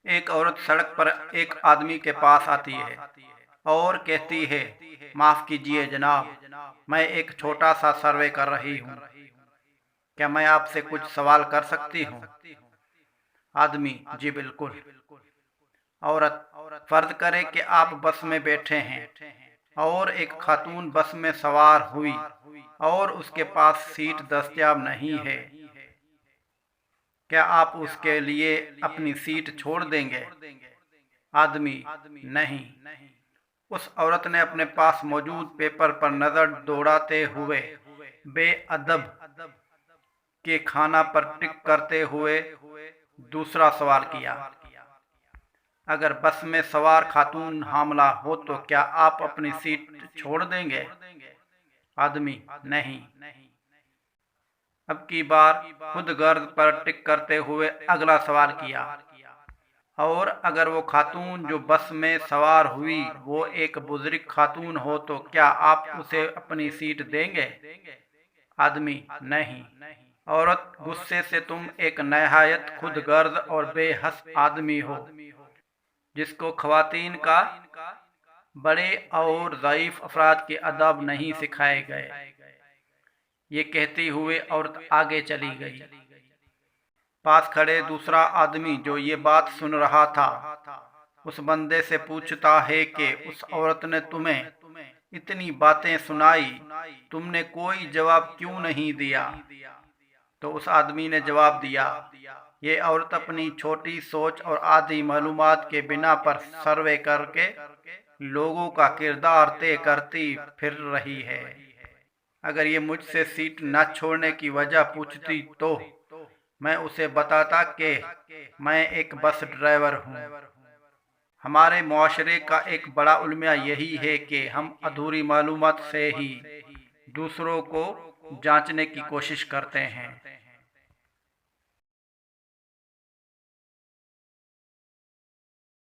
ایک عورت سڑک پر ایک آدمی کے پاس آتی ہے اور کہتی ہے، معاف کیجیے جناب، میں ایک چھوٹا سا سروے کر رہی ہوں، کیا میں آپ سے کچھ سوال کر سکتی ہوں؟ آدمی: جی بالکل۔ عورت: فرض کرے کہ آپ بس میں بیٹھے ہیں اور ایک خاتون بس میں سوار ہوئی اور اس کے پاس سیٹ دستیاب نہیں ہے، کیا آپ اس کے لیے اپنی سیٹ چھوڑ دیں گے؟ آدمی: نہیں۔ اس عورت نے اپنے پاس موجود پیپر پر نظر دوڑاتے ہوئے بے ادب کے کھانا پر ٹک کرتے ہوئے دوسرا سوال کیا: اگر بس میں سوار خاتون حاملہ ہو تو کیا آپ اپنی سیٹ چھوڑ دیں گے؟ آدمی: نہیں۔ اب کی بار خود غرض پر ٹک کرتے ہوئے اگلا سوال کیا: اور اگر وہ خاتون جو بس میں سوار ہوئی وہ ایک بزرگ خاتون ہو تو کیا آپ اسے اپنی سیٹ دیں گے؟ آدمی: نہیں۔ عورت: غصے سے تم ایک نہایت خود غرض اور بے حس آدمی ہو جس کو خواتین کا بڑے اور ضعیف افراد کے آداب نہیں سکھائے گئے۔ یہ کہتے ہوئے عورت آگے چلی گئی۔ پاس کھڑے دوسرا آدمی جو یہ بات سن رہا تھا اس بندے سے پوچھتا ہے کہ اس عورت نے تمہیں اتنی باتیں سنائی، تم نے کوئی جواب کیوں نہیں دیا؟ تو اس آدمی نے جواب دیا، یہ عورت اپنی چھوٹی سوچ اور آدھی معلومات کے بنا پر سروے کر کے لوگوں کا کردار طے کرتی پھر رہی ہے۔ اگر یہ مجھ سے سیٹ نہ چھوڑنے کی وجہ پوچھتی تو میں اسے بتاتا کہ میں ایک بس ڈرائیور ہوں۔ ہمارے معاشرے کا ایک بڑا المیہ یہی ہے کہ ہم ادھوری معلومات سے ہی دوسروں کو جانچنے کی کوشش کرتے ہیں۔